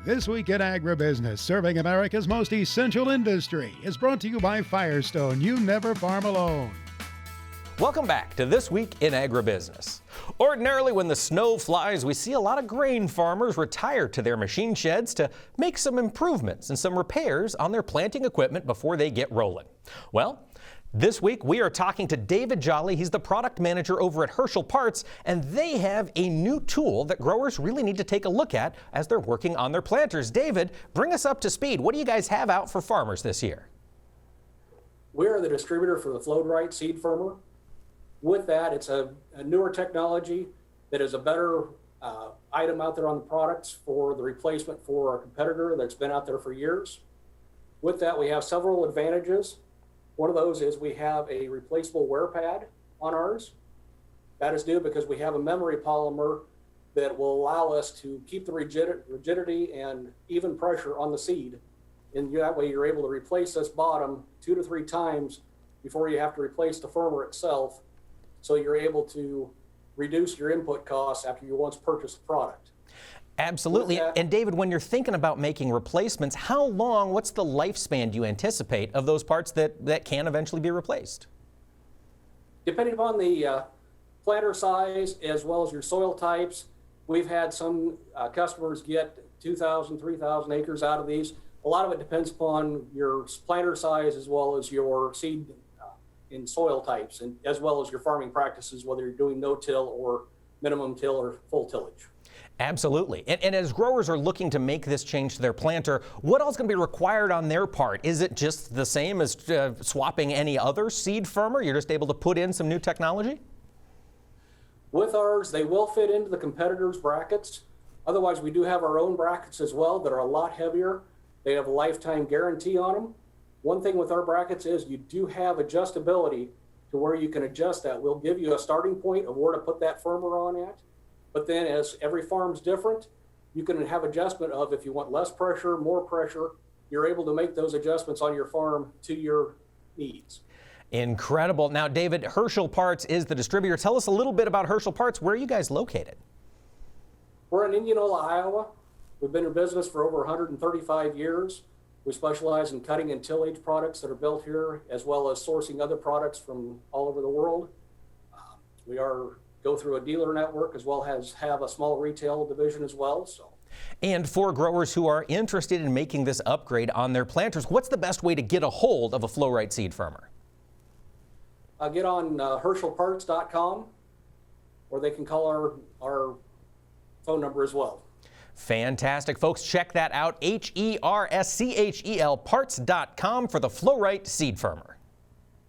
This Week in Agribusiness, serving America's most essential industry, is brought to you by Firestone. You never farm alone. Welcome back to This Week in Agribusiness. Ordinarily, when the snow flies, we see a lot of grain farmers retire to their machine sheds to make some improvements and some repairs on their planting equipment before they get rolling. Well, this week we are talking to David Jolly. He's the product manager over at Herschel Parts, and they have a new tool that growers really need to take a look at as they're working on their planters. David, bring us up to speed. What do you guys have out for farmers this year? We are the distributor for the Flow-Right seed firmer. With that, it's a newer technology that is a better item out there on the products for the replacement for our competitor that's been out there for years. With that, we have several advantages. One of those is we have a replaceable wear pad on ours. That is due because we have a memory polymer that will allow us to keep the rigidity and even pressure on the seed. And that way you're able to replace this bottom 2 to 3 times before you have to replace the firmer itself. So you're able to reduce your input costs after you once purchased the product. Absolutely. And David, when you're thinking about making replacements, how long, what's the lifespan do you anticipate of those parts that can eventually be replaced? Depending upon the planter size as well as your soil types, we've had some customers get 2,000, 3,000 acres out of these. A lot of it depends upon your planter size as well as your seed in soil types, and as well as your farming practices, whether you're doing no-till or minimum till or full tillage. Absolutely. And as growers are looking to make this change to their planter, what else is going to be required on their part? Is it just the same as swapping any other seed firmer? You're just able to put in some new technology? With ours, they will fit into the competitors' brackets. Otherwise, we do have our own brackets as well that are a lot heavier. They have a lifetime guarantee on them. One thing with our brackets is you do have adjustability to where you can adjust that. We'll give you a starting point of where to put that firmer on at. But then as every farm's different, you can have adjustment of if you want less pressure, more pressure, you're able to make those adjustments on your farm to your needs. Incredible. Now, David, Herschel Parts is the distributor. Tell us a little bit about Herschel Parts. Where are you guys located? We're in Indianola, Iowa. We've been in business for over 135 years. We specialize in cutting and tillage products that are built here, as well as sourcing other products from all over the world. We go through a dealer network as well as have a small retail division as well. And for growers who are interested in making this upgrade on their planters, what's the best way to get a hold of a Flow-Right seed firmer? Get on HerschelParts.com, or they can call our phone number as well. Fantastic. Folks, check that out, HERSCHEL Parts.com for the Flow-Right seed firmer.